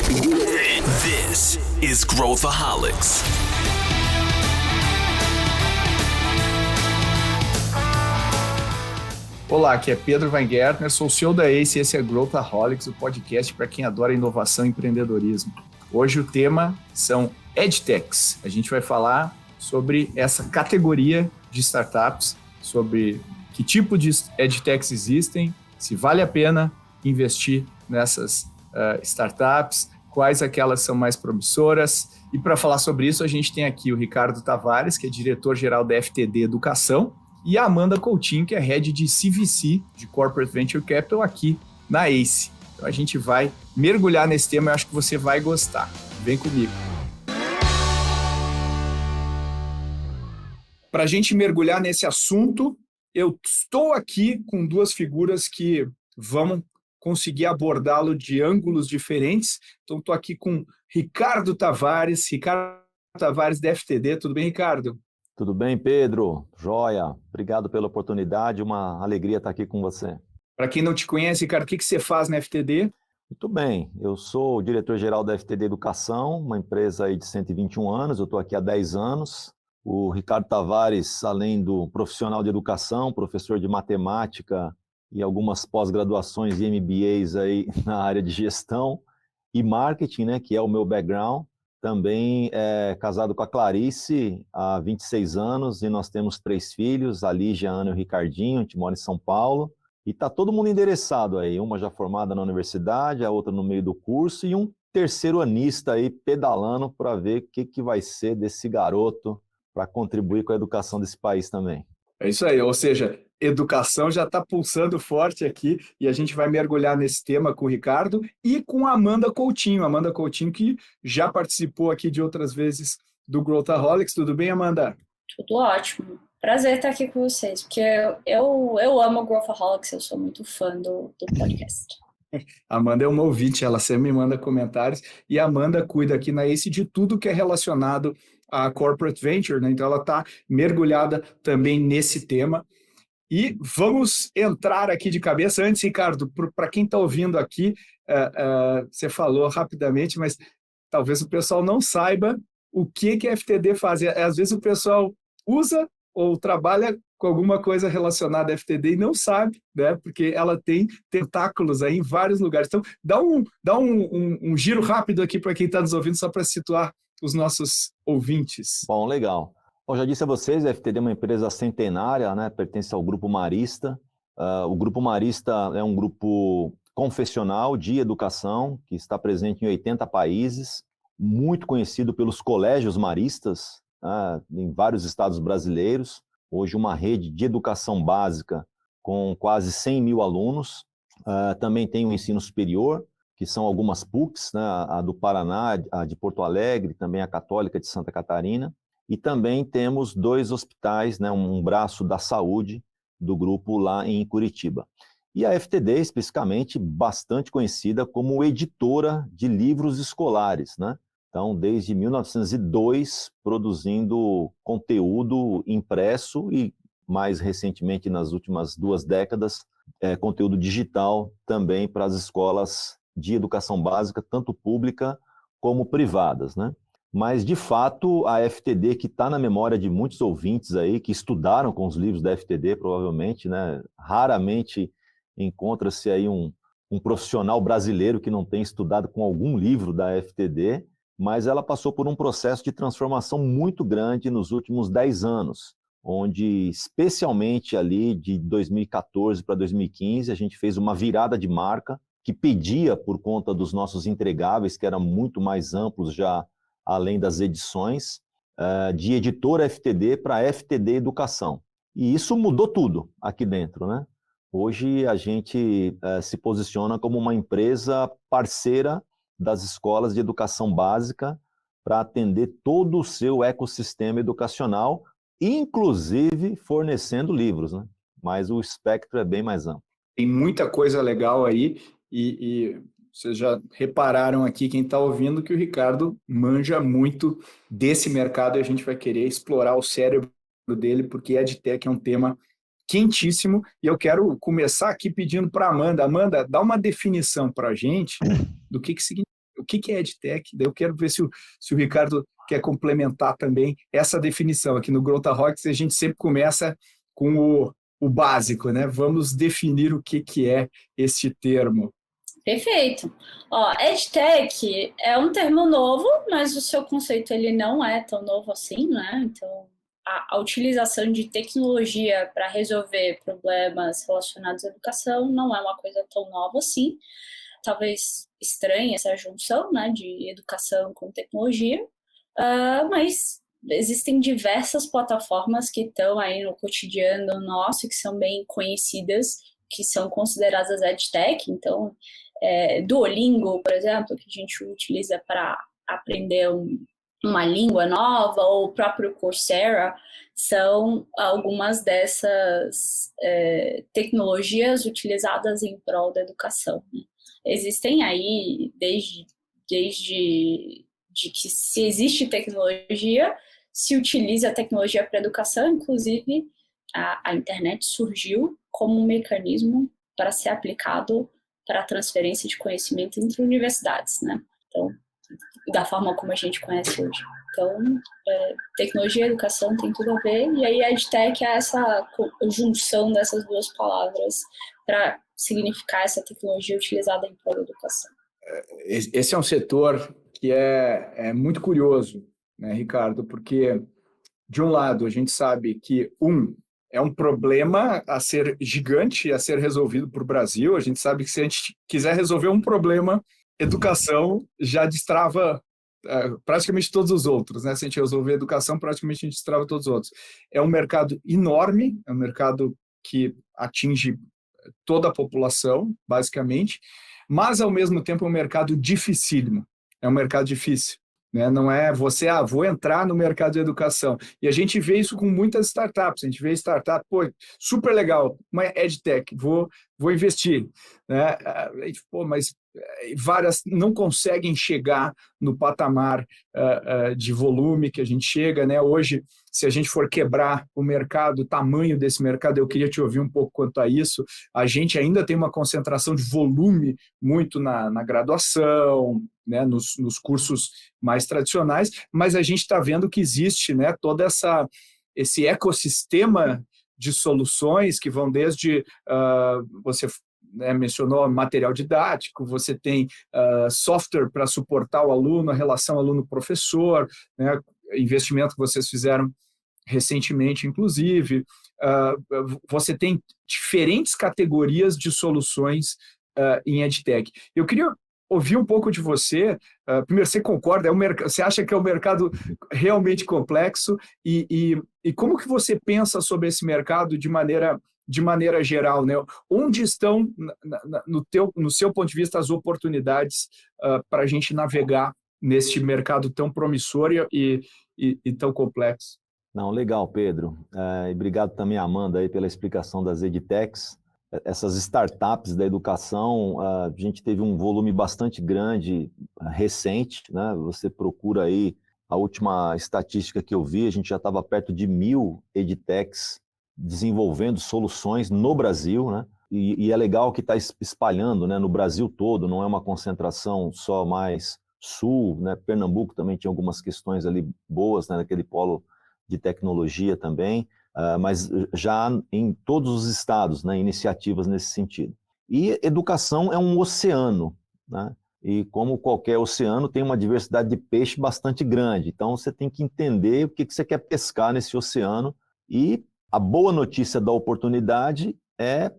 This is Growthaholics. Olá, aqui é Pedro Weingärtner, sou o CEO da ACE e esse é Growthaholics, o podcast para quem adora inovação e empreendedorismo. Hoje o tema são EdTechs. A gente vai falar sobre essa categoria de startups, sobre que tipo de EdTechs existem, se vale a pena investir nessas startups, quais aquelas são mais promissoras. E para falar sobre isso, a gente tem aqui o Ricardo Tavares, que é diretor-geral da FTD Educação, e a Amanda Coutinho, que é Head de CVC, de Corporate Venture Capital, aqui na ACE. Então a gente vai mergulhar nesse tema, eu acho que você vai gostar. Vem comigo. Para a gente mergulhar nesse assunto, eu estou aqui com duas figuras que vão conseguir abordá-lo de ângulos diferentes. Então estou aqui com Ricardo Tavares da FTD. Tudo bem, Ricardo? Tudo bem, Pedro? Joia. Obrigado pela oportunidade, uma alegria estar aqui com você. Para quem não te conhece, Ricardo, o que você faz na FTD? Muito bem, eu sou o diretor-geral da FTD Educação, uma empresa aí de 121 anos, eu estou aqui há 10 anos. O Ricardo Tavares, além do profissional de educação, professor de matemática e algumas pós-graduações e MBAs aí na área de gestão e marketing, né, que é o meu background. Também é casado com a Clarice há 26 anos e nós temos 3 filhos, a Lígia, a Ana e o Ricardinho, a gente mora em São Paulo. E está todo mundo endereçado aí, uma já formada na universidade, a outra no meio do curso e um terceiro anista aí pedalando para ver o que vai ser desse garoto para contribuir com a educação desse país também. É isso aí, ou seja, educação já está pulsando forte aqui e a gente vai mergulhar nesse tema com o Ricardo e com a Amanda Coutinho. Amanda Coutinho que já participou aqui de outras vezes do Growthaholics. Tudo bem, Amanda? Tudo ótimo. Prazer estar aqui com vocês, porque eu amo o Growthaholics, eu sou muito fã do podcast. A Amanda é uma ouvinte, ela sempre me manda comentários e a Amanda cuida aqui na ACE de tudo que é relacionado a Corporate Venture, né? Então ela está mergulhada também nesse tema. E vamos entrar aqui de cabeça. Antes, Ricardo, para quem está ouvindo aqui, você falou rapidamente, mas talvez o pessoal não saiba o que a FTD faz. Às vezes o pessoal usa ou trabalha com alguma coisa relacionada à FTD e não sabe, né? Porque ela tem tentáculos aí em vários lugares. Então, dá um giro rápido aqui para quem está nos ouvindo, só para situar os nossos ouvintes. Bom, legal. Bom, já disse a vocês, a FTD é uma empresa centenária, né? Pertence ao Grupo Marista. O Grupo Marista é um grupo confessional de educação que está presente em 80 países, muito conhecido pelos colégios maristas, né, em vários estados brasileiros. Hoje uma rede de educação básica com quase 100 mil alunos. Também tem o ensino superior, que são algumas PUCs, né, a do Paraná, a de Porto Alegre, também a Católica de Santa Catarina. E também temos 2 hospitais, né, um braço da saúde do grupo lá em Curitiba. E a FTD, especificamente, bastante conhecida como editora de livros escolares, né? Então, desde 1902, produzindo conteúdo impresso e, mais recentemente, nas últimas 2 décadas, conteúdo digital também para as escolas de educação básica, tanto pública como privadas, né? Mas, de fato, a FTD, que está na memória de muitos ouvintes aí, que estudaram com os livros da FTD, provavelmente, né? Raramente encontra-se aí um profissional brasileiro que não tenha estudado com algum livro da FTD, mas ela passou por um processo de transformação muito grande nos últimos 10 anos, onde, especialmente ali de 2014 para 2015, a gente fez uma virada de marca que pedia, por conta dos nossos entregáveis, que eram muito mais amplos já, além das edições, de editora FTD para FTD Educação. E isso mudou tudo aqui dentro, né? Hoje a gente se posiciona como uma empresa parceira das escolas de educação básica para atender todo o seu ecossistema educacional, inclusive fornecendo livros, né? Mas o espectro é bem mais amplo. Tem muita coisa legal aí e vocês já repararam aqui, quem está ouvindo, que o Ricardo manja muito desse mercado e a gente vai querer explorar o cérebro dele, porque EdTech é um tema quentíssimo e eu quero começar aqui pedindo para a Amanda. Amanda, dá uma definição para a gente do que significa que é EdTech? Daí eu quero ver se o Ricardo quer complementar também essa definição. Aqui no Growthaholics a gente sempre começa com o básico, né? Vamos definir o que é este termo. Perfeito. Ó, EdTech é um termo novo, mas o seu conceito ele não é tão novo assim, né? Então, a utilização de tecnologia para resolver problemas relacionados à educação não é uma coisa tão nova assim. Talvez estranhe essa junção, né, de educação com tecnologia, mas existem diversas plataformas que estão aí no cotidiano nosso, que são bem conhecidas, que são consideradas EdTech. Então, Duolingo, por exemplo, que a gente utiliza para aprender uma língua nova, ou o próprio Coursera, são algumas dessas tecnologias utilizadas em prol da educação, né? Existem aí, desde que se existe tecnologia, se utiliza a tecnologia para a educação, inclusive a internet surgiu como um mecanismo para ser aplicado para a transferência de conhecimento entre universidades, né? Então, da forma como a gente conhece hoje. Então, tecnologia e educação tem tudo a ver, e aí a EdTech é essa junção dessas duas palavras para significar essa tecnologia utilizada em prol da educação. Esse é um setor que é muito curioso, né, Ricardo? Porque, de um lado, a gente sabe que, é um problema a ser gigante, a ser resolvido por Brasil. A gente sabe que se a gente quiser resolver um problema, educação já destrava praticamente todos os outros, né? Se a gente resolver educação, praticamente a gente destrava todos os outros. É um mercado enorme, é um mercado que atinge toda a população, basicamente, mas, ao mesmo tempo, é um mercado dificílimo. É um mercado difícil, né? Não é você, vou entrar no mercado de educação. E a gente vê isso com muitas startups. A gente vê startup, super legal, uma EdTech, vou investir, né? Mas várias não conseguem chegar no patamar de volume que a gente chega, né? Hoje, se a gente for quebrar o mercado, o tamanho desse mercado, eu queria te ouvir um pouco quanto a isso. A gente ainda tem uma concentração de volume muito na graduação, né? Nos cursos mais tradicionais, mas a gente está vendo que existe, né, todo esse ecossistema de soluções que vão desde você mencionou material didático, você tem software para suportar o aluno, a relação aluno-professor, né, investimento que vocês fizeram recentemente, inclusive. Você tem diferentes categorias de soluções em EdTech. Eu queria ouvir um pouco de você. Primeiro, você concorda? Você acha que é um mercado realmente complexo? E como que você pensa sobre esse mercado de maneira geral, né? Onde estão, no seu ponto de vista, as oportunidades para a gente navegar neste mercado tão promissor e tão complexo? Não, legal, Pedro. E obrigado também, Amanda, aí, pela explicação das EdTechs. Essas startups da educação, a gente teve um volume bastante grande, recente, né? Você procura aí, a última estatística que eu vi, a gente já estava perto de 1.000 EdTechs desenvolvendo soluções no Brasil, né? E é legal que está espalhando, né, no Brasil todo, não é uma concentração só mais sul, né? Pernambuco também tinha algumas questões ali boas, né, naquele polo de tecnologia também, mas já em todos os estados, né, iniciativas nesse sentido. E educação é um oceano, né? E como qualquer oceano, tem uma diversidade de peixe bastante grande. Então, você tem que entender o que você quer pescar nesse oceano. E a boa notícia da oportunidade é,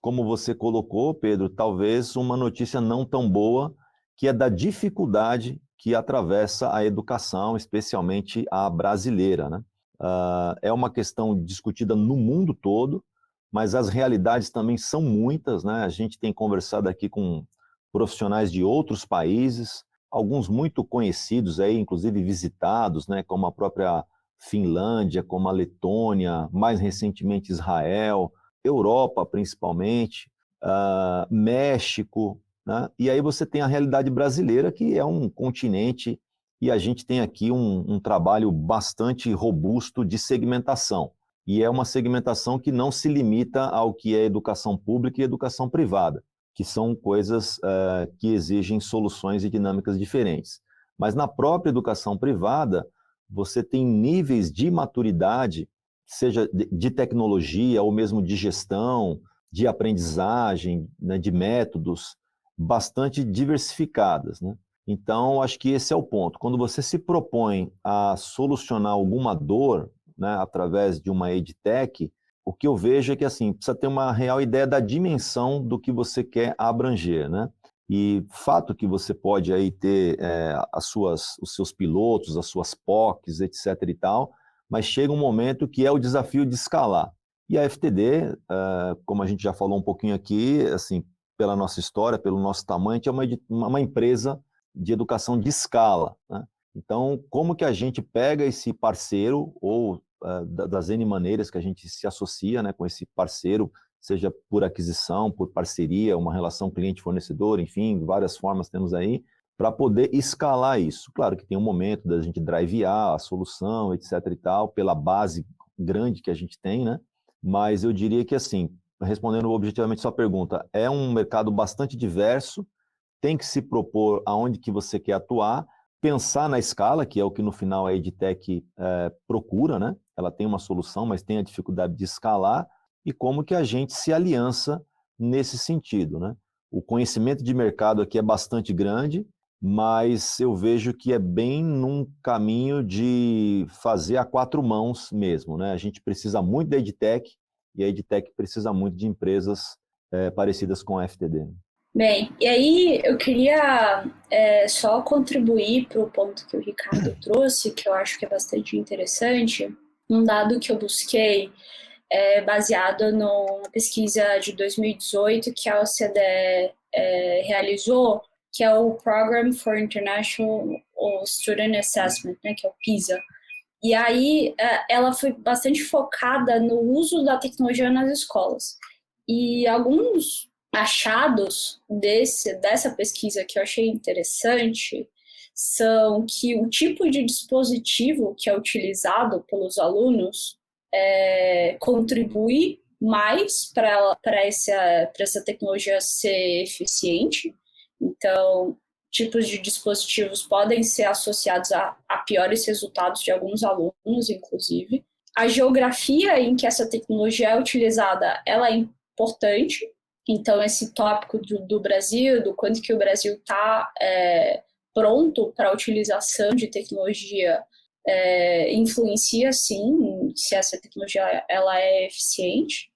como você colocou, Pedro, talvez uma notícia não tão boa, que é da dificuldade que atravessa a educação, especialmente a brasileira, né? É uma questão discutida no mundo todo, mas as realidades também são muitas, né? A gente tem conversado aqui com profissionais de outros países, alguns muito conhecidos aí, inclusive visitados, né? Como a própria Finlândia, como a Letônia, mais recentemente Israel, Europa principalmente, México, né? E aí você tem a realidade brasileira, que é um continente, e a gente tem aqui um trabalho bastante robusto de segmentação. E é uma segmentação que não se limita ao que é educação pública e educação privada. que são coisas que exigem soluções e dinâmicas diferentes. Mas na própria educação privada, você tem níveis de maturidade, seja de tecnologia ou mesmo de gestão, de aprendizagem, né, de métodos, bastante diversificadas, né? Então, acho que esse é o ponto. Quando você se propõe a solucionar alguma dor, né, através de uma EdTech, o que eu vejo é que assim, precisa ter uma real ideia da dimensão do que você quer abranger, né? E fato que você pode aí ter os seus pilotos, as suas POCs, etc. e tal, mas chega um momento que é o desafio de escalar. E a FTD, como a gente já falou um pouquinho aqui, assim, pela nossa história, pelo nosso tamanho, a gente é uma empresa de educação de escala, né? Então, como que a gente pega esse parceiro, ou das N maneiras que a gente se associa, né, com esse parceiro, seja por aquisição, por parceria, uma relação cliente-fornecedor, enfim, várias formas temos aí, para poder escalar isso. Claro que tem um momento da gente drivear a solução, etc. e tal, pela base grande que a gente tem, né? Mas eu diria que, assim, respondendo objetivamente a sua pergunta, é um mercado bastante diverso, tem que se propor aonde que você quer atuar, pensar na escala, que é o que no final a EdTech procura, né? Ela tem uma solução, mas tem a dificuldade de escalar, e como que a gente se aliança nesse sentido, né? O conhecimento de mercado aqui é bastante grande, mas eu vejo que é bem num caminho de fazer a quatro mãos mesmo, né? A gente precisa muito da EdTech, e a EdTech precisa muito de empresas parecidas com a FTD. Bem, e aí eu queria só contribuir para o ponto que o Ricardo trouxe, que eu acho que é bastante interessante. Um dado que eu busquei baseado numa pesquisa de 2018 que a OCDE realizou, que é o Program for International Student Assessment, né, que é o PISA. E aí ela foi bastante focada no uso da tecnologia nas escolas. E alguns achados dessa pesquisa que eu achei interessante são que o tipo de dispositivo que é utilizado pelos alunos contribui mais para essa tecnologia ser eficiente. Então, tipos de dispositivos podem ser associados a piores resultados de alguns alunos, inclusive. A geografia em que essa tecnologia é utilizada, ela é importante. Então, esse tópico do Brasil, do quanto que o Brasil está pronto para a utilização de tecnologia, influencia, sim, se essa tecnologia ela é eficiente.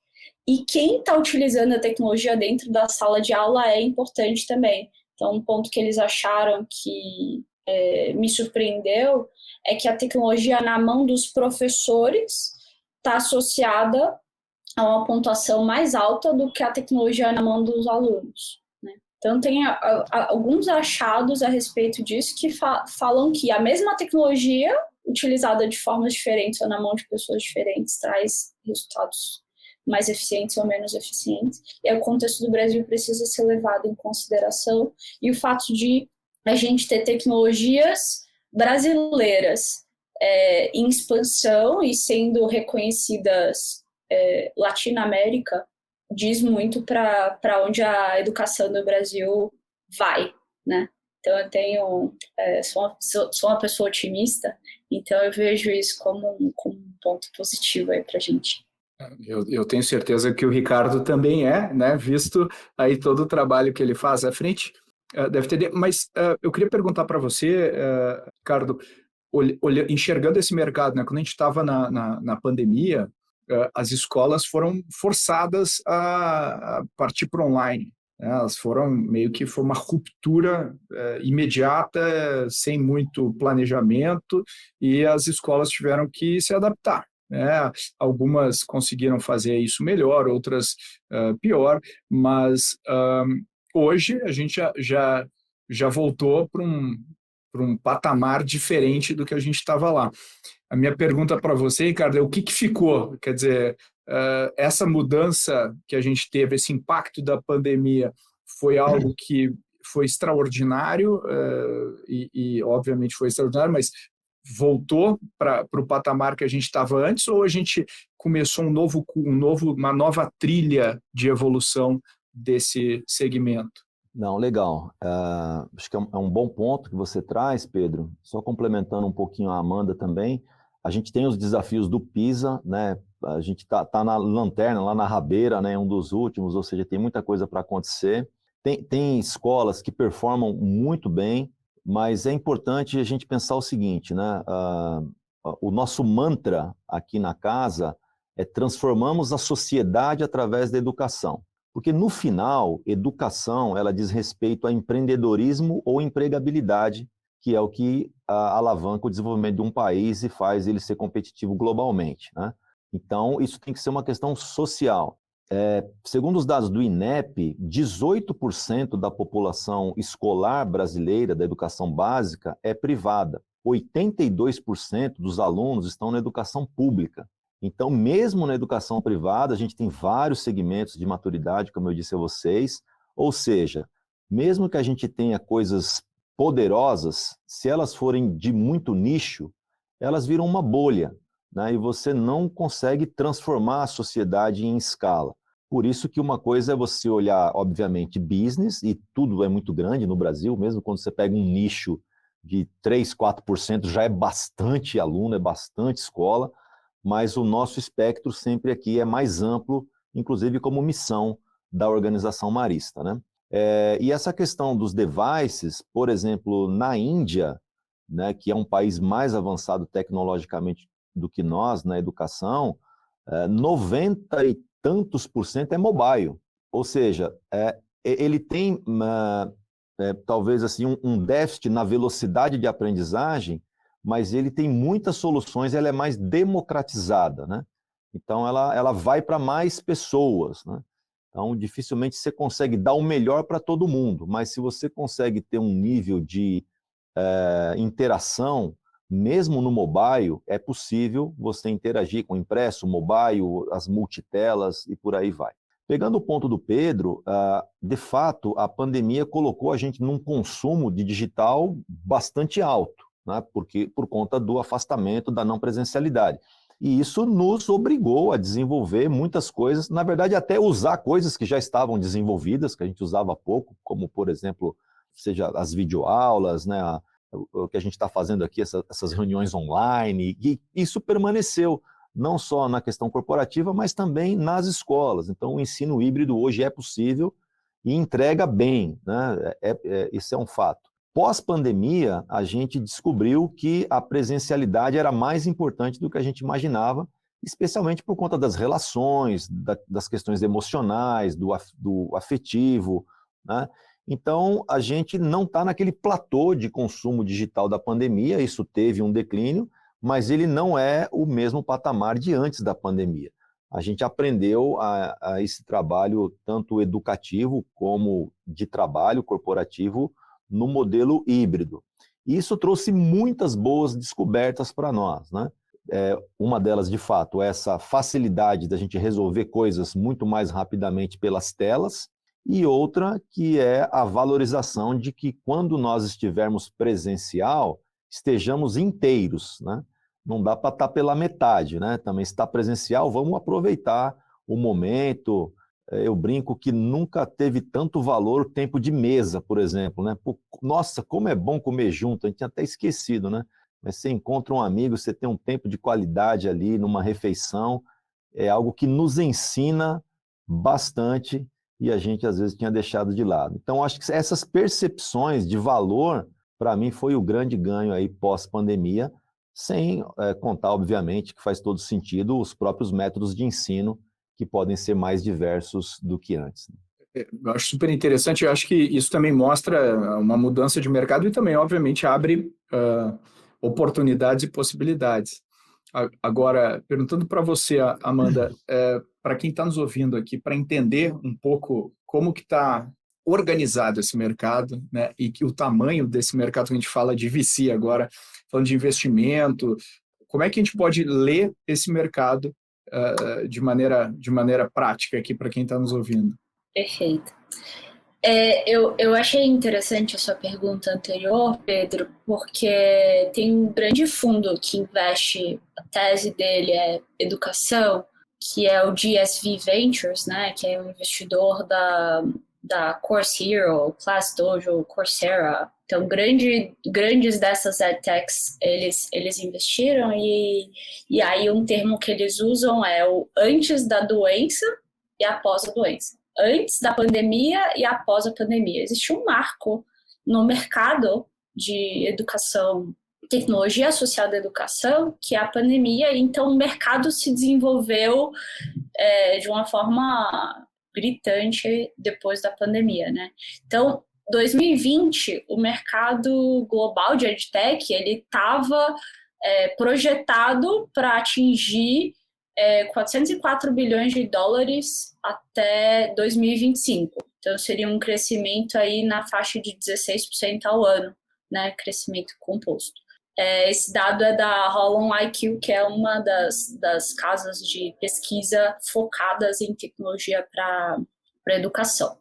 E quem está utilizando a tecnologia dentro da sala de aula é importante também. Então, um ponto que eles acharam que me surpreendeu é que a tecnologia na mão dos professores está associada a uma pontuação mais alta do que a tecnologia na mão dos alunos, né? Então, tem alguns achados a respeito disso que falam que a mesma tecnologia, utilizada de formas diferentes ou na mão de pessoas diferentes, traz resultados mais eficientes ou menos eficientes. E o contexto do Brasil precisa ser levado em consideração. E o fato de a gente ter tecnologias brasileiras em expansão e sendo reconhecidas Latinoamérica diz muito para onde a educação do Brasil vai, né? Então eu sou uma pessoa otimista, então eu vejo isso como um ponto positivo aí para a gente. Eu tenho certeza que o Ricardo também né? Visto aí todo o trabalho que ele faz à frente da FTD. Mas eu queria perguntar para você, Ricardo, enxergando esse mercado, né? Quando a gente estava na pandemia, as escolas foram forçadas a partir para online. Elas foram meio que foi uma ruptura imediata, sem muito planejamento, e as escolas tiveram que se adaptar. Algumas conseguiram fazer isso melhor, outras pior, mas hoje a gente já voltou para um patamar diferente do que a gente estava lá. A minha pergunta para você, Ricardo, é o que ficou? Quer dizer, essa mudança que a gente teve, esse impacto da pandemia, foi algo que foi extraordinário e obviamente foi extraordinário, mas voltou para o patamar que a gente estava antes, ou a gente começou uma nova trilha de evolução desse segmento? Não, legal. Acho que é um bom ponto que você traz, Pedro. Só complementando um pouquinho a Amanda também, a gente tem os desafios do PISA, né? A gente tá na lanterna, lá na rabeira, né? Um dos últimos, ou seja, tem muita coisa para acontecer. Tem escolas que performam muito bem, mas é importante a gente pensar o seguinte, né? O nosso mantra aqui na casa é transformamos a sociedade através da educação. Porque, no final, educação ela diz respeito a empreendedorismo ou empregabilidade, que é o que alavanca o desenvolvimento de um país e faz ele ser competitivo globalmente, né? Então, isso tem que ser uma questão social. Segundo os dados do INEP, 18% da população escolar brasileira da educação básica é privada. 82% dos alunos estão na educação pública. Então, mesmo na educação privada, a gente tem vários segmentos de maturidade, como eu disse a vocês, ou seja, mesmo que a gente tenha coisas poderosas, se elas forem de muito nicho, elas viram uma bolha, né? E você não consegue transformar a sociedade em escala. Por isso que uma coisa é você olhar, obviamente, business, e tudo é muito grande no Brasil, mesmo quando você pega um nicho de 3, 4%, já é bastante aluno, é bastante escola, mas o nosso espectro sempre aqui é mais amplo, inclusive como missão da organização marista, né? E essa questão dos devices, por exemplo, na Índia, né, que é um país mais avançado tecnologicamente do que nós na educação, 90 e tantos % é mobile, ou seja, ele tem talvez assim um déficit na velocidade de aprendizagem, mas ele tem muitas soluções, ela é mais democratizada, né? Então, ela vai para mais pessoas, né? Então, dificilmente você consegue dar o melhor para todo mundo, mas se você consegue ter um nível de interação, mesmo no mobile, é possível você interagir com o impresso, mobile, as multitelas e por aí vai. Pegando o ponto do Pedro, de fato, a pandemia colocou a gente num consumo de digital bastante alto, né, por conta do afastamento, da não presencialidade. E isso nos obrigou a desenvolver muitas coisas, na verdade até usar coisas que já estavam desenvolvidas, que a gente usava há pouco, como por exemplo, seja as videoaulas, né, o que a gente está fazendo aqui, essas reuniões online, e isso permaneceu não só na questão corporativa, mas também nas escolas. Então o ensino híbrido hoje é possível e entrega bem, né? Isso é um fato. Pós-pandemia, a gente descobriu que a presencialidade era mais importante do que a gente imaginava, especialmente por conta das relações, das questões emocionais, do afetivo, né? Então, a gente não está naquele platô de consumo digital da pandemia, isso teve um declínio, mas ele não é o mesmo patamar de antes da pandemia. A gente aprendeu a esse trabalho tanto educativo como de trabalho corporativo no modelo híbrido. E isso trouxe muitas boas descobertas para nós, né? Uma delas, de fato, é essa facilidade da gente resolver coisas muito mais rapidamente pelas telas, e outra que é a valorização de que quando nós estivermos presencial, estejamos inteiros, né? Não dá para estar pela metade, né? Também está presencial, vamos aproveitar o momento. Eu brinco que nunca teve tanto valor o tempo de mesa, por exemplo, né? Pô, nossa, como é bom comer junto, a gente tinha até esquecido, né? Mas você encontra um amigo, você tem um tempo de qualidade ali numa refeição, é algo que nos ensina bastante e a gente às vezes tinha deixado de lado. Então, acho que essas percepções de valor, para mim, foi o grande ganho aí pós-pandemia, sem contar, obviamente, que faz todo sentido os próprios métodos de ensino que podem ser mais diversos do que antes. Eu acho super interessante, eu acho que isso também mostra uma mudança de mercado e também, obviamente, abre oportunidades e possibilidades. Agora, perguntando para você, Amanda, para quem está nos ouvindo aqui, para entender um pouco como que está organizado esse mercado, né, e que o tamanho desse mercado que a gente fala de VC agora, falando de investimento, como é que a gente pode ler esse mercado de maneira prática aqui para quem está nos ouvindo? Perfeito. Eu achei interessante a sua pergunta anterior, Pedro, porque tem um grande fundo que investe, a tese dele é educação, que é o GSV Ventures, né, que é um investidor da Course Hero, ClassDojo, Coursera. Então, grandes dessas edtechs, eles investiram e aí um termo que eles usam é o antes da doença e após a doença. Antes da pandemia e após a pandemia. Existe um marco no mercado de educação, tecnologia associada à educação, que é a pandemia. Então, o mercado se desenvolveu de uma forma gritante depois da pandemia, né? Então, 2020, o mercado global de EdTech, ele estava projetado para atingir 404 bilhões de dólares até 2025. Então, seria um crescimento aí na faixa de 16% ao ano, né? Crescimento composto. Esse dado é da HolonIQ, que é uma das casas de pesquisa focadas em tecnologia para educação.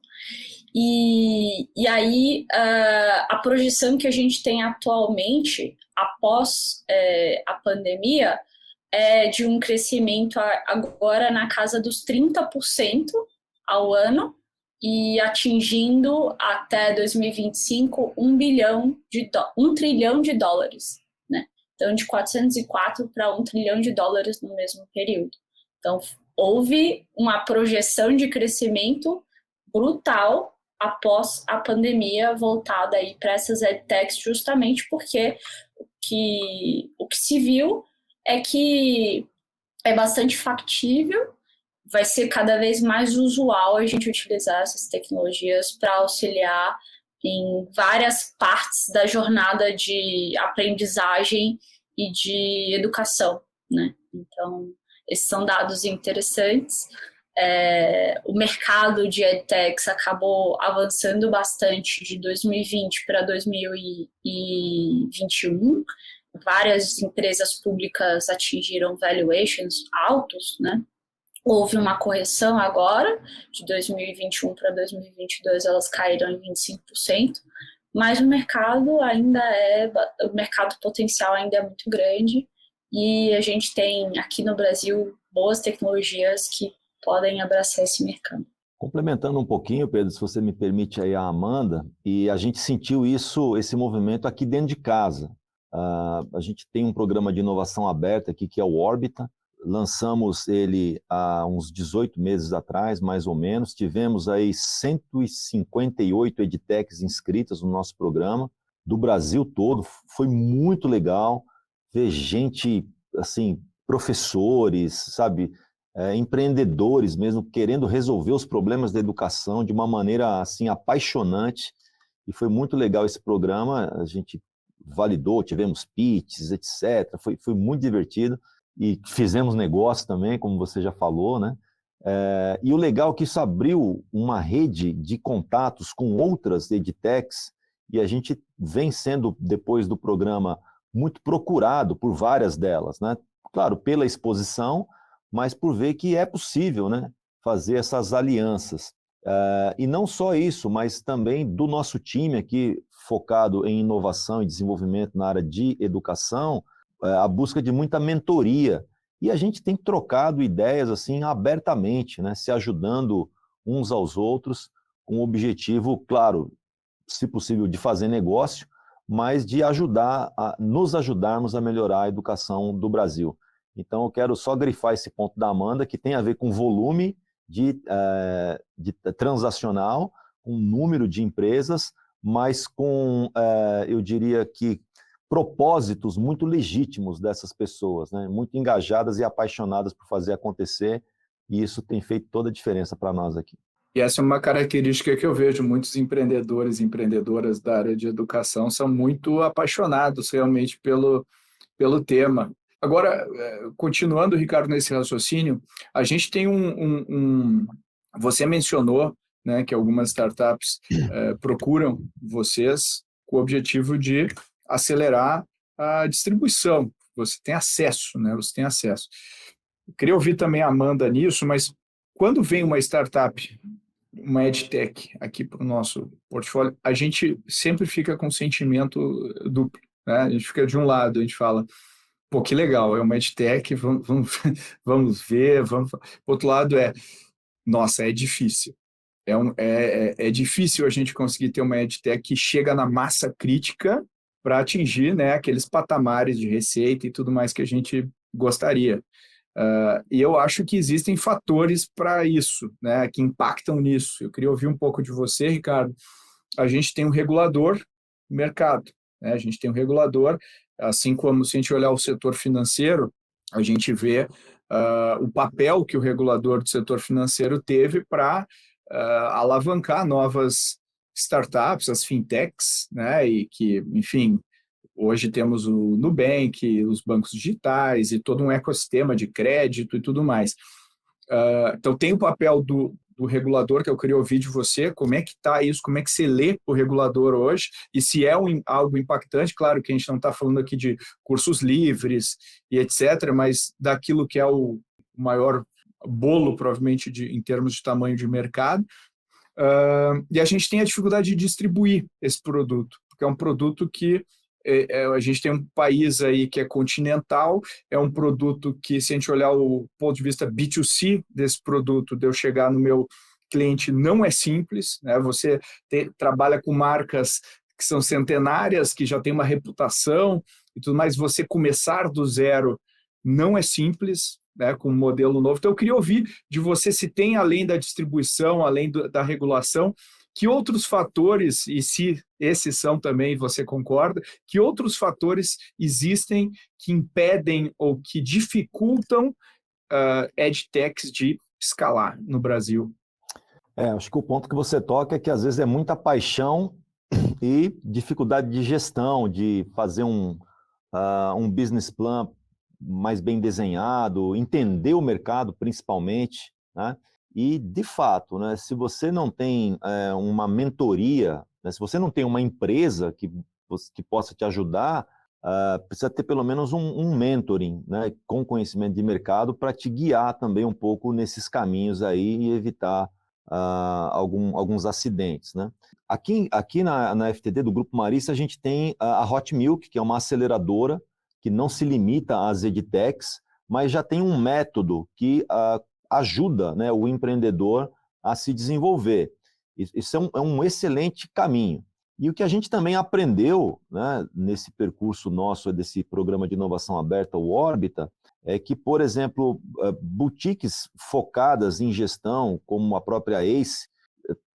E aí, a projeção que a gente tem atualmente, após a pandemia, é de um crescimento agora na casa dos 30% ao ano e atingindo até 2025 1 trilhão de dólares. Então, de 404 para 1 trilhão de dólares no mesmo período. Então, houve uma projeção de crescimento brutal após a pandemia voltada aí para essas edtechs, justamente porque o que se viu é que é bastante factível, vai ser cada vez mais usual a gente utilizar essas tecnologias para auxiliar em várias partes da jornada de aprendizagem e de educação, né? Então, esses são dados interessantes. O mercado de edtechs acabou avançando bastante de 2020 para 2021. Várias empresas públicas atingiram valuations altos, né? Houve uma correção agora, de 2021 para 2022, elas caíram em 25%, mas o mercado potencial ainda é muito grande e a gente tem aqui no Brasil boas tecnologias que podem abraçar esse mercado. Complementando um pouquinho, Pedro, se você me permite aí a Amanda, e a gente sentiu esse movimento aqui dentro de casa. A gente tem um programa de inovação aberta aqui que é o Orbita. Lançamos ele há uns 18 meses atrás, mais ou menos. Tivemos aí 158 edtechs inscritas no nosso programa, do Brasil todo. Foi muito legal ver gente, assim, professores, sabe, empreendedores mesmo, querendo resolver os problemas da educação de uma maneira, assim, apaixonante. E foi muito legal esse programa. A gente validou, tivemos pitches, etc. Foi muito divertido. E fizemos negócio também, como você já falou, né? E o legal é que isso abriu uma rede de contatos com outras edtechs e a gente vem sendo, depois do programa, muito procurado por várias delas, né? Claro, pela exposição, mas por ver que é possível, né, fazer essas alianças. E não só isso, mas também do nosso time aqui, focado em inovação e desenvolvimento na área de educação, a busca de muita mentoria. E a gente tem trocado ideias assim abertamente, né? Se ajudando uns aos outros, com o objetivo, claro, se possível, de fazer negócio, mas de nos ajudarmos a melhorar a educação do Brasil. Então, eu quero só grifar esse ponto da Amanda, que tem a ver com volume de transacional, com número de empresas, mas com, eu diria que, propósitos muito legítimos dessas pessoas, né? Muito engajadas e apaixonadas por fazer acontecer, e isso tem feito toda a diferença para nós aqui. E essa é uma característica que eu vejo, muitos empreendedores e empreendedoras da área de educação são muito apaixonados realmente pelo tema. Agora, continuando, Ricardo, nesse raciocínio, a gente tem você mencionou, né, que algumas startups procuram vocês com o objetivo de acelerar a distribuição. Você tem acesso, né? Você tem acesso. Eu queria ouvir também a Amanda nisso, mas quando vem uma startup, uma edtech aqui para o nosso portfólio, a gente sempre fica com um sentimento duplo, né? A gente fica de um lado, a gente fala, Pô, que legal, é uma EdTech, vamos ver, vamos... Por outro lado, nossa, é difícil. É difícil a gente conseguir ter uma EdTech que chega na massa crítica para atingir, né, aqueles patamares de receita e tudo mais que a gente gostaria. E eu acho que existem fatores para isso, né, que impactam nisso. Eu queria ouvir um pouco de você, Ricardo. A gente tem um regulador no mercado, né? A gente tem um regulador, assim como se a gente olhar o setor financeiro, a gente vê o papel que o regulador do setor financeiro teve para alavancar novas startups, as fintechs, né? E que, enfim, hoje temos o Nubank, os bancos digitais e todo um ecossistema de crédito e tudo mais. Então, tem o papel do regulador, que eu queria ouvir de você, como é que está isso, como é que você lê o regulador hoje, e se é algo impactante. Claro que a gente não está falando aqui de cursos livres e etc., mas daquilo que é o maior bolo, provavelmente, em termos de tamanho de mercado. E a gente tem a dificuldade de distribuir esse produto, porque é um produto que a gente tem um país aí que é continental, é um produto que, se a gente olhar o ponto de vista B2C desse produto, de eu chegar no meu cliente, não é simples, né? Você trabalha com marcas que são centenárias, que já tem uma reputação e tudo mais, você começar do zero não é simples, né, com um modelo novo. Então, eu queria ouvir de você se tem, além da distribuição, além da regulação, que outros fatores, e se esses são também, você concorda, que outros fatores existem que impedem ou que dificultam EdTechs de escalar no Brasil? Acho que o ponto que você toca é que às vezes é muita paixão e dificuldade de gestão, de fazer um business plan mais bem desenhado, entender o mercado principalmente, né? E, de fato, né, se você não tem uma mentoria, né, se você não tem uma empresa que possa te ajudar, precisa ter pelo menos um mentoring, né, com conhecimento de mercado para te guiar também um pouco nesses caminhos aí e evitar alguns acidentes, né? Aqui na FTD, do Grupo Marista, a gente tem a Hot Milk, que é uma aceleradora que não se limita às EdTechs, mas já tem um método que ajuda, né, o empreendedor a se desenvolver. Isso é um excelente caminho. E o que a gente também aprendeu, né, nesse percurso nosso, desse programa de inovação aberta, o Órbita, é que, por exemplo, boutiques focadas em gestão, como a própria ACE,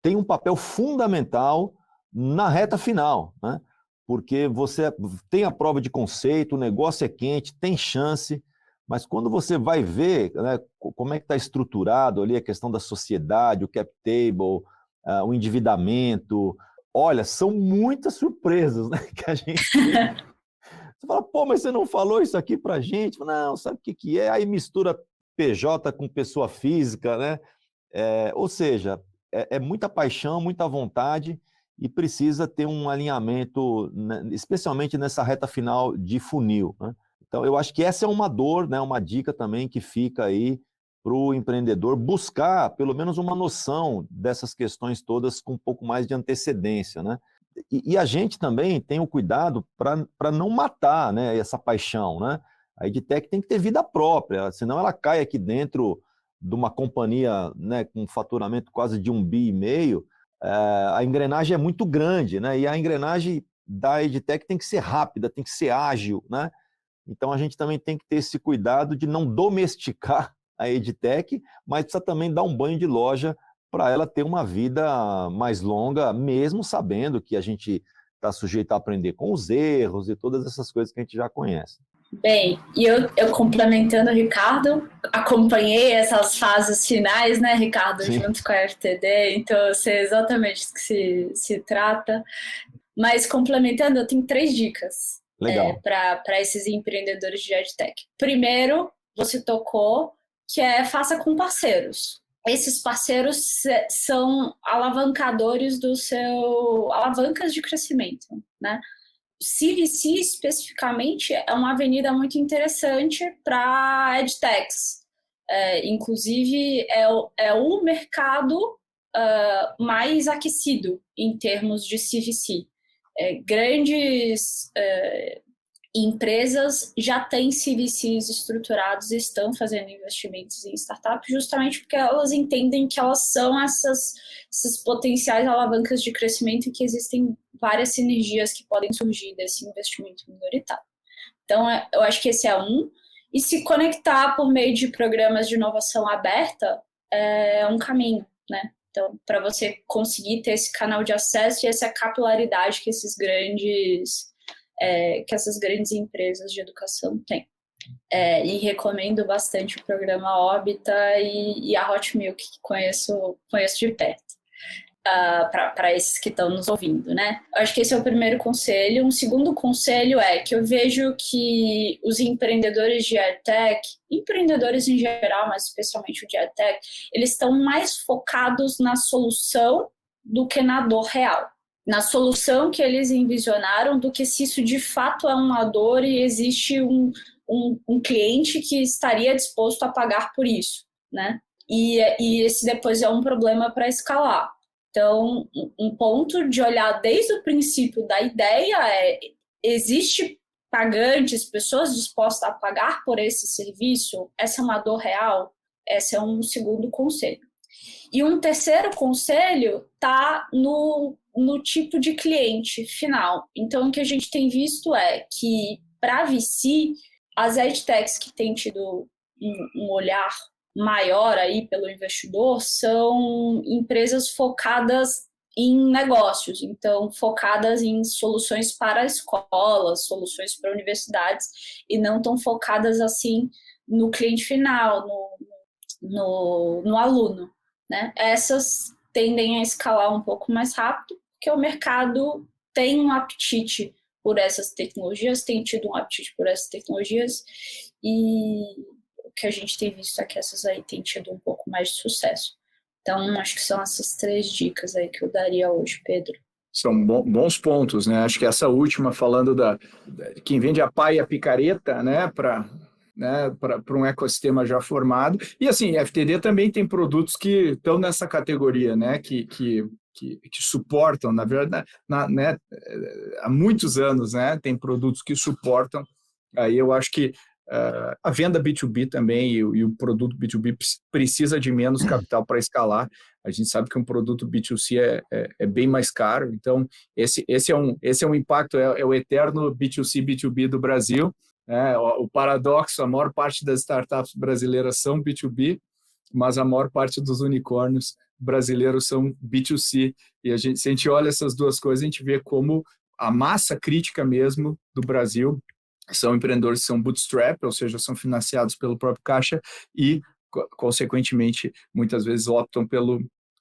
tem um papel fundamental na reta final, né? Porque você tem a prova de conceito, o negócio é quente, tem chance, mas quando você vai ver, né, como é que está estruturado ali a questão da sociedade, o cap table, o endividamento, olha, são muitas surpresas, né, que a gente tem. Você fala, pô, mas você não falou isso aqui para a gente? Não, sabe o que é? Aí mistura PJ com pessoa física, né? Ou seja, é muita paixão, muita vontade, e precisa ter um alinhamento, né, especialmente nessa reta final de funil, né? Então, eu acho que essa é uma dor, né, uma dica também que fica aí para o empreendedor buscar pelo menos uma noção dessas questões todas com um pouco mais de antecedência, né? E a gente também tem o cuidado para não matar, né, essa paixão, né? A EdTech tem que ter vida própria, senão ela cai aqui dentro de uma companhia, né, com um faturamento quase de 1,5 bi, a engrenagem é muito grande, né? E a engrenagem da EdTech tem que ser rápida, tem que ser ágil, né? Então a gente também tem que ter esse cuidado de não domesticar a EdTech, mas precisa também dar um banho de loja para ela ter uma vida mais longa, mesmo sabendo que a gente está sujeito a aprender com os erros e todas essas coisas que a gente já conhece. Bem, e eu complementando o Ricardo, acompanhei essas fases finais, né, Ricardo, Sim. Junto com a FTD, então eu sei exatamente do que se trata. Mas complementando, eu tenho 3 dicas para esses empreendedores de EdTech. Primeiro, você tocou, que é faça com parceiros. Esses parceiros são alavancadores alavancas de crescimento, né? CVC, especificamente, é uma avenida muito interessante para EdTechs. Inclusive, é o mercado mais aquecido em termos de CVC. Grandes empresas já têm CVCs estruturados e estão fazendo investimentos em startups justamente porque elas entendem que elas são essas potenciais alavancas de crescimento e que existem várias sinergias que podem surgir desse investimento minoritário. Então, eu acho que esse é um. E se conectar por meio de programas de inovação aberta é um caminho, né? Então, para você conseguir ter esse canal de acesso e essa capilaridade que essas grandes empresas de educação têm. E recomendo bastante o programa Órbita e a Hot Milk, que conheço de perto, para esses que estão nos ouvindo, né? Eu acho que esse é o primeiro conselho. Um segundo conselho é que eu vejo que os empreendedores de EdTech, empreendedores em geral, mas especialmente o de EdTech, eles estão mais focados na solução do que na dor real. Na solução que eles envisionaram do que se isso de fato é uma dor e existe um cliente que estaria disposto a pagar por isso, né? E esse depois é um problema para escalar. Então, um ponto de olhar desde o princípio da ideia existe pagantes, pessoas dispostas a pagar por esse serviço? Essa é uma dor real? Esse é um segundo conselho. E um terceiro conselho está no tipo de cliente final. Então, o que a gente tem visto é que, para VC, as EdTechs que têm tido um olhar maior aí pelo investidor são empresas focadas em negócios, então focadas em soluções para escolas, soluções para universidades, e não tão focadas assim no cliente final, no aluno, né? Essas tendem a escalar um pouco mais rápido, porque o mercado tem um apetite por essas tecnologias, tem tido um apetite por essas tecnologias, e o que a gente tem visto é que essas aí têm tido um pouco mais de sucesso. Então, acho que são essas 3 dicas aí que eu daria hoje, Pedro. São bons pontos, né? Acho que essa última, falando quem vende a pá e a picareta, né, para um ecossistema já formado. E assim, a FTD também tem produtos que estão nessa categoria, né, que suportam, na verdade, né, há muitos anos, né, tem produtos que suportam. Aí eu acho que a venda B2B também e o produto B2B precisa de menos capital para escalar. A gente sabe que um produto B2C é bem mais caro, então esse é um impacto, é o eterno B2C, B2B do Brasil. O paradoxo, a maior parte das startups brasileiras são B2B, mas a maior parte dos unicórnios brasileiros são B2C. E se a gente olha essas duas coisas, a gente vê como a massa crítica mesmo do Brasil são empreendedores que são bootstrap, ou seja, são financiados pelo próprio caixa e, consequentemente, muitas vezes optam pelo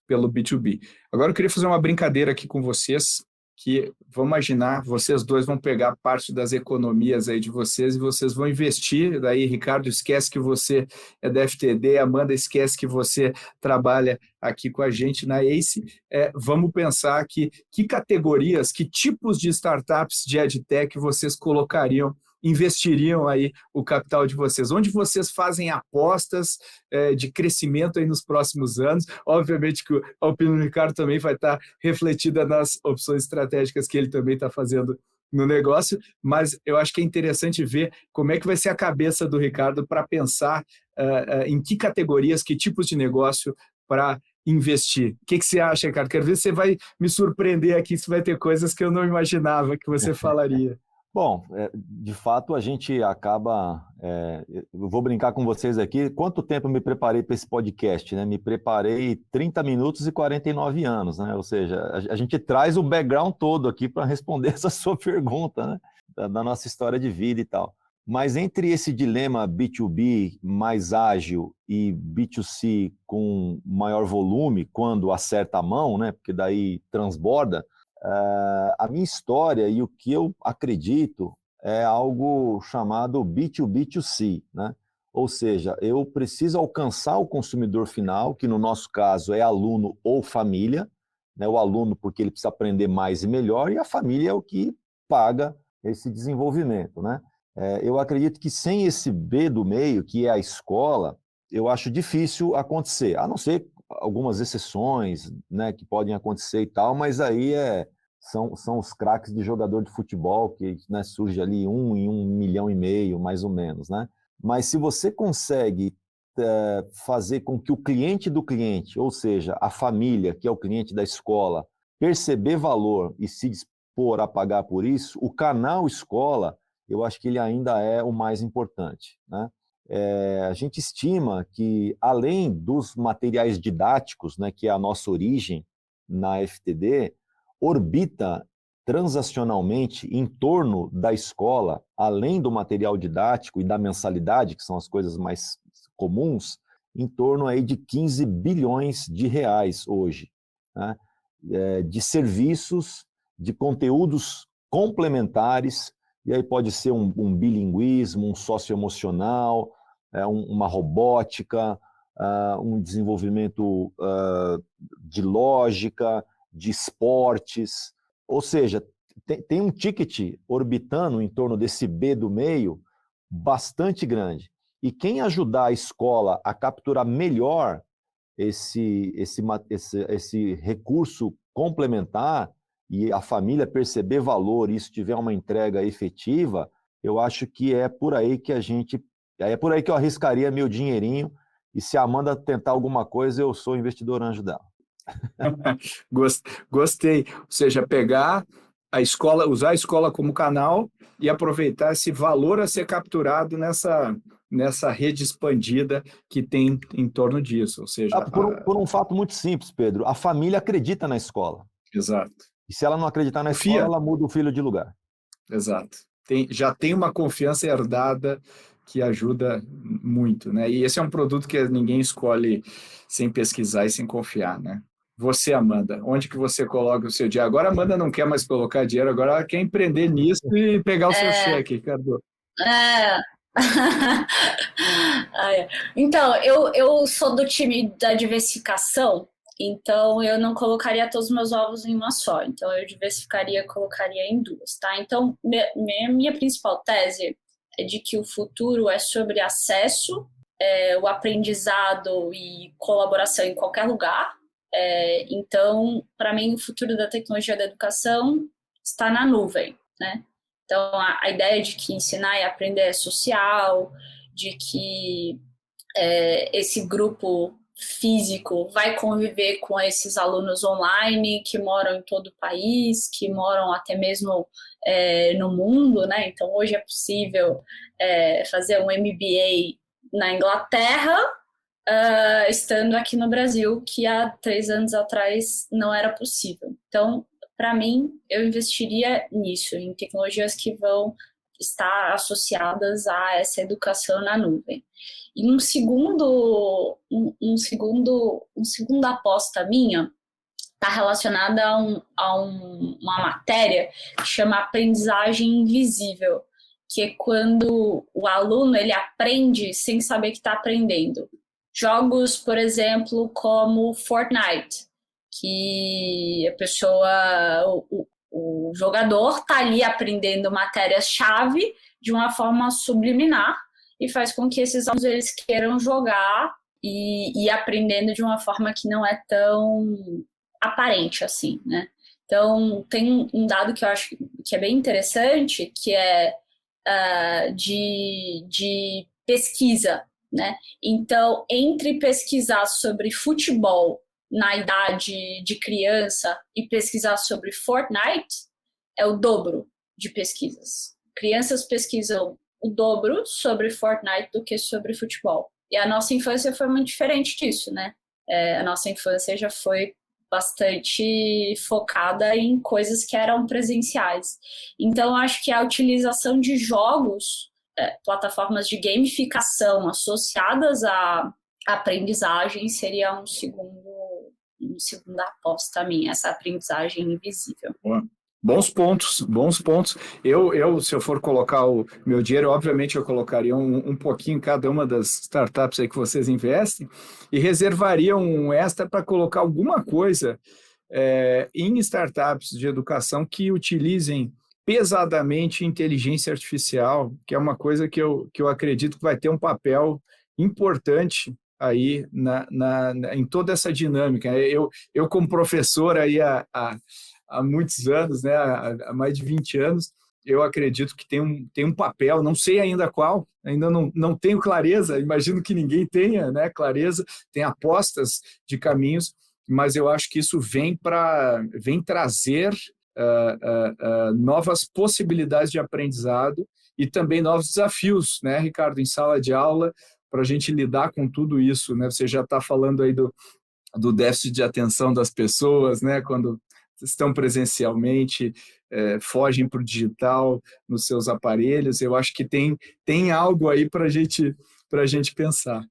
B2B. Agora eu queria fazer uma brincadeira aqui com vocês, que vamos imaginar, vocês dois vão pegar parte das economias aí de vocês e vocês vão investir, daí Ricardo esquece que você é da FTD, Amanda esquece que você trabalha aqui com a gente na ACE, vamos pensar que categorias, que tipos de startups de EdTech vocês investiriam aí o capital de vocês? Onde vocês fazem apostas de crescimento aí nos próximos anos? Obviamente que a opinião do Ricardo também vai estar refletida nas opções estratégicas que ele também está fazendo no negócio, mas eu acho que é interessante ver como é que vai ser a cabeça do Ricardo para pensar em que categorias, que tipos de negócio para investir. O que você acha, Ricardo? Quero ver se você vai me surpreender aqui, se vai ter coisas que eu não imaginava que você falaria. Bom, de fato a gente acaba, eu vou brincar com vocês aqui, quanto tempo eu me preparei para esse podcast, né? Me preparei 30 minutos e 49 anos, né? Ou seja, a gente traz o background todo aqui para responder essa sua pergunta, né? Da nossa história de vida e tal. Mas entre esse dilema B2B mais ágil e B2C com maior volume, quando acerta a mão, né? Porque daí transborda, a minha história e o que eu acredito é algo chamado B2B2C, né? Ou seja, eu preciso alcançar o consumidor final, que no nosso caso é aluno ou família, né? O aluno porque ele precisa aprender mais e melhor, e a família é o que paga esse desenvolvimento, né? Eu acredito que sem esse B do meio, que é a escola, eu acho difícil acontecer, a não ser algumas exceções, né, que podem acontecer e tal, mas aí são os craques de jogador de futebol, que, né, surge ali 1 em 1,5 milhão, mais ou menos, né? Mas se você consegue fazer com que o cliente do cliente, ou seja, a família, que é o cliente da escola, perceber valor e se dispor a pagar por isso, o canal escola, eu acho que ele ainda é o mais importante, né? A gente estima que, além dos materiais didáticos, né, que é a nossa origem na FTD, orbita transacionalmente em torno da escola, além do material didático e da mensalidade, que são as coisas mais comuns, em torno aí de 15 bilhões de reais hoje, né? De serviços, de conteúdos complementares, e aí pode ser um bilinguismo, um socioemocional, uma robótica, um desenvolvimento de lógica, de esportes, ou seja, tem um ticket orbitando em torno desse B do meio bastante grande. E quem ajudar a escola a capturar melhor esse recurso complementar e a família perceber valor e isso tiver uma entrega efetiva, eu acho que é por aí que eu arriscaria meu dinheirinho, e se a Amanda tentar alguma coisa, eu sou investidor anjo dela. Gostei. Ou seja, pegar a escola, usar a escola como canal e aproveitar esse valor a ser capturado nessa rede expandida que tem em torno disso. Ou seja, por um fato muito simples, Pedro, a família acredita na escola. Exato. E se ela não acreditar na escola, ela muda o filho de lugar. Exato. Já tem uma confiança herdada que ajuda muito, né? E esse é um produto que ninguém escolhe sem pesquisar e sem confiar, né? Você, Amanda, onde que você coloca o seu dinheiro? Agora a Amanda não quer mais colocar dinheiro, agora ela quer empreender nisso e pegar o seu cheque, Ricardo. Então, eu sou do time da diversificação, então eu não colocaria todos os meus ovos em uma só, então eu diversificaria, colocaria em duas, tá? Então, minha principal tese é de que o futuro é sobre acesso, o aprendizado e colaboração em qualquer lugar. Então, para mim, o futuro da tecnologia da educação está na nuvem, né? Então, a ideia de que ensinar e aprender é social, de que esse grupo físico vai conviver com esses alunos online que moram em todo o país, que moram até mesmo no mundo, né? Então, hoje é possível fazer um MBA na Inglaterra, estando aqui no Brasil, que há 3 anos atrás não era possível. Então, para mim, eu investiria nisso, em tecnologias que vão estar associadas a essa educação na nuvem. E uma segunda aposta minha está relacionada a uma matéria que chama aprendizagem invisível, que é quando o aluno ele aprende sem saber que está aprendendo. Jogos, por exemplo, como Fortnite, que a pessoa, o jogador está ali aprendendo matérias-chave de uma forma subliminar e faz com que esses alunos eles queiram jogar e aprendendo de uma forma que não é tão aparente assim, né? Então, tem um dado que eu acho que é bem interessante, que é de pesquisa, né? Então, entre pesquisar sobre futebol na idade de criança e pesquisar sobre Fortnite, é o dobro de pesquisas. Crianças pesquisam o dobro sobre Fortnite do que sobre futebol. E a nossa infância foi muito diferente disso, né? A nossa infância já foi bastante focada em coisas que eram presenciais. Então, acho que a utilização de jogos, plataformas de gamificação associadas à aprendizagem seria uma segunda aposta minha, essa aprendizagem invisível. Boa. Bons pontos. Eu, se eu for colocar o meu dinheiro, obviamente eu colocaria um pouquinho em cada uma das startups aí que vocês investem e reservaria um extra para colocar alguma coisa em startups de educação que utilizem pesadamente inteligência artificial, que é uma coisa que eu acredito que vai ter um papel importante aí em toda essa dinâmica. Eu como professor aí há há muitos anos, né, há mais de 20 anos, eu acredito que tem um papel, não sei ainda qual, ainda não tenho clareza, imagino que ninguém tenha, né, clareza, tem apostas de caminhos, mas eu acho que isso vem trazer novas possibilidades de aprendizado e também novos desafios, né, Ricardo, em sala de aula, para a gente lidar com tudo isso, né? Você já está falando aí do déficit de atenção das pessoas, né? Quando estão presencialmente, fogem para o digital nos seus aparelhos. Eu acho que tem algo aí para a gente pensar.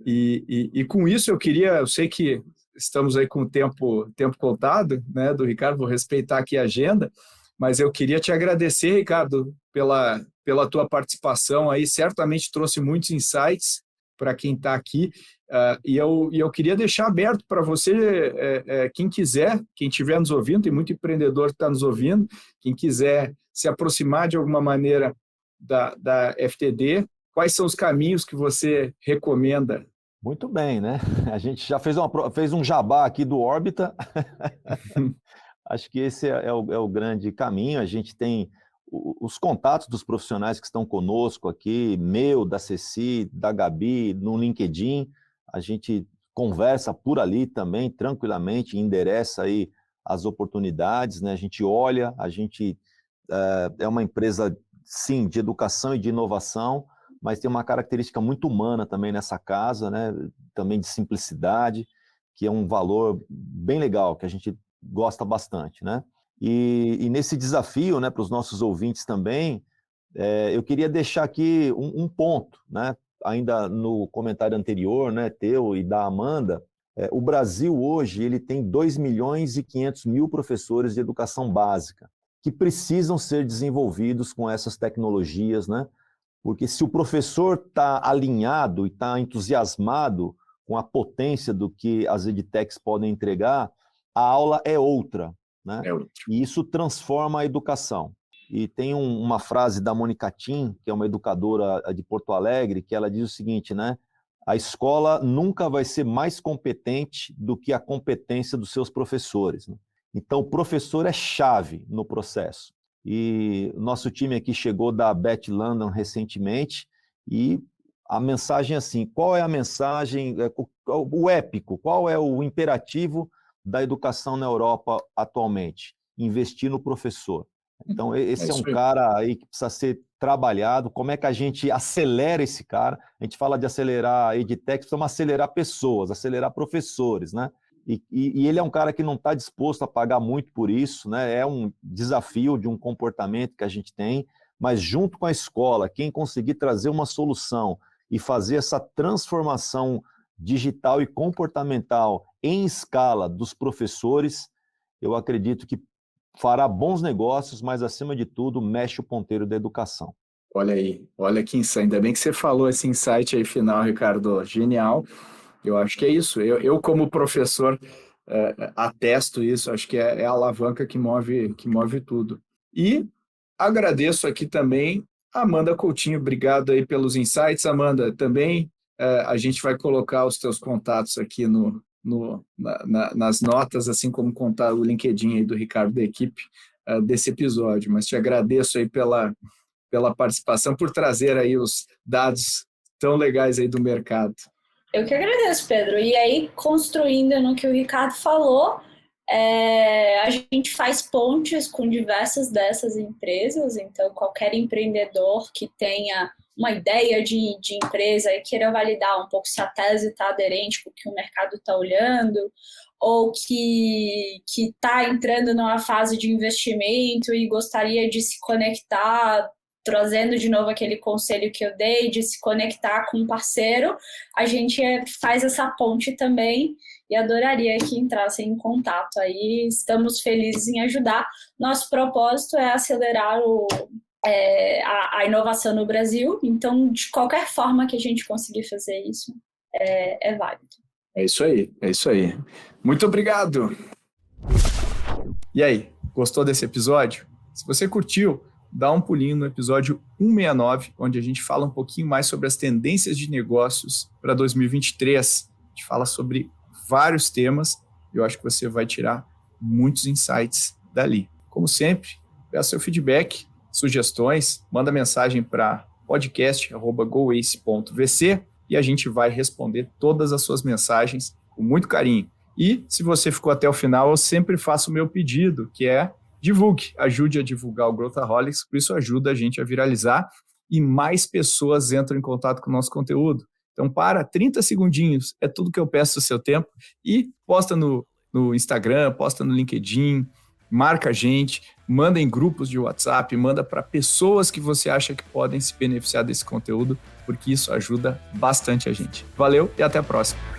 E com isso eu sei que estamos aí com o tempo contado, né, do Ricardo, vou respeitar aqui a agenda, mas eu queria te agradecer, Ricardo, pela tua participação aí, certamente trouxe muitos insights para quem está aqui, e eu queria deixar aberto para você, quem quiser, quem estiver nos ouvindo, tem muito empreendedor que está nos ouvindo, quem quiser se aproximar de alguma maneira da FTD, quais são os caminhos que você recomenda? Muito bem, né? A gente já fez um jabá aqui do Órbita. Acho que esse é o grande caminho. A gente tem os contatos dos profissionais que estão conosco aqui, meu, da Ceci, da Gabi, no LinkedIn. A gente conversa por ali também, tranquilamente, endereça aí as oportunidades, né? A gente olha, a gente é uma empresa, sim, de educação e de inovação, mas tem uma característica muito humana também nessa casa, né? Também de simplicidade, que é um valor bem legal, que a gente gosta bastante, né? E nesse desafio, né, para os nossos ouvintes também, eu queria deixar aqui um ponto, né? Ainda no comentário anterior, né, teu e da Amanda, o Brasil hoje ele tem 2.500.000 professores de educação básica que precisam ser desenvolvidos com essas tecnologias, né? Porque se o professor está alinhado e está entusiasmado com a potência do que as edtechs podem entregar, a aula é outra, né? E isso transforma a educação. E tem uma frase da Mônica Tim, que é uma educadora de Porto Alegre, que ela diz o seguinte, né? A escola nunca vai ser mais competente do que a competência dos seus professores, né? Então, o professor é chave no processo. E nosso time aqui chegou da Beth London recentemente e a mensagem é assim, qual é a mensagem, o épico, qual é o imperativo da educação na Europa atualmente? Investir no professor. Então, esse é um cara aí que precisa ser trabalhado. Como é que a gente acelera esse cara? A gente fala de acelerar edtech, precisamos acelerar pessoas, acelerar professores, né? E ele é um cara que não está disposto a pagar muito por isso, né? É um desafio de um comportamento que a gente tem, mas junto com a escola, quem conseguir trazer uma solução e fazer essa transformação digital e comportamental em escala dos professores, eu acredito que fará bons negócios, mas, acima de tudo, mexe o ponteiro da educação. Olha aí, olha que insight. Ainda bem que você falou esse insight aí final, Ricardo. Genial. Eu acho que é isso. Eu como professor, atesto isso. Acho que é a alavanca que move tudo. E agradeço aqui também a Amanda Coutinho. Obrigado aí pelos insights, Amanda. Também a gente vai colocar os teus contatos aqui nas notas, assim como contar o LinkedIn aí do Ricardo da equipe desse episódio. Mas te agradeço aí pela participação, por trazer aí os dados tão legais aí do mercado. Eu que agradeço, Pedro. E aí, construindo no que o Ricardo falou, a gente faz pontes com diversas dessas empresas, então qualquer empreendedor que tenha uma ideia de empresa e queira validar um pouco se a tese está aderente com o que o mercado está olhando, ou que está entrando numa fase de investimento e gostaria de se conectar, trazendo de novo aquele conselho que eu dei, de se conectar com um parceiro, a gente faz essa ponte também e adoraria que entrassem em contato. Aí estamos felizes em ajudar. Nosso propósito é acelerar a inovação no Brasil, então de qualquer forma que a gente conseguir fazer isso, é válido. É isso aí. Muito obrigado! E aí, gostou desse episódio? Se você curtiu, dá um pulinho no episódio 169, onde a gente fala um pouquinho mais sobre as tendências de negócios para 2023. A gente fala sobre vários temas e eu acho que você vai tirar muitos insights dali. Como sempre, peço seu feedback, sugestões, manda mensagem para podcast@goace.vc e a gente vai responder todas as suas mensagens com muito carinho. E se você ficou até o final, eu sempre faço o meu pedido, que é divulgue, ajude a divulgar o Growthaholics, por isso ajuda a gente a viralizar e mais pessoas entram em contato com o nosso conteúdo. Então, 30 segundinhos, é tudo que eu peço do seu tempo e posta no Instagram, posta no LinkedIn, marca a gente, manda em grupos de WhatsApp, manda para pessoas que você acha que podem se beneficiar desse conteúdo, porque isso ajuda bastante a gente. Valeu e até a próxima.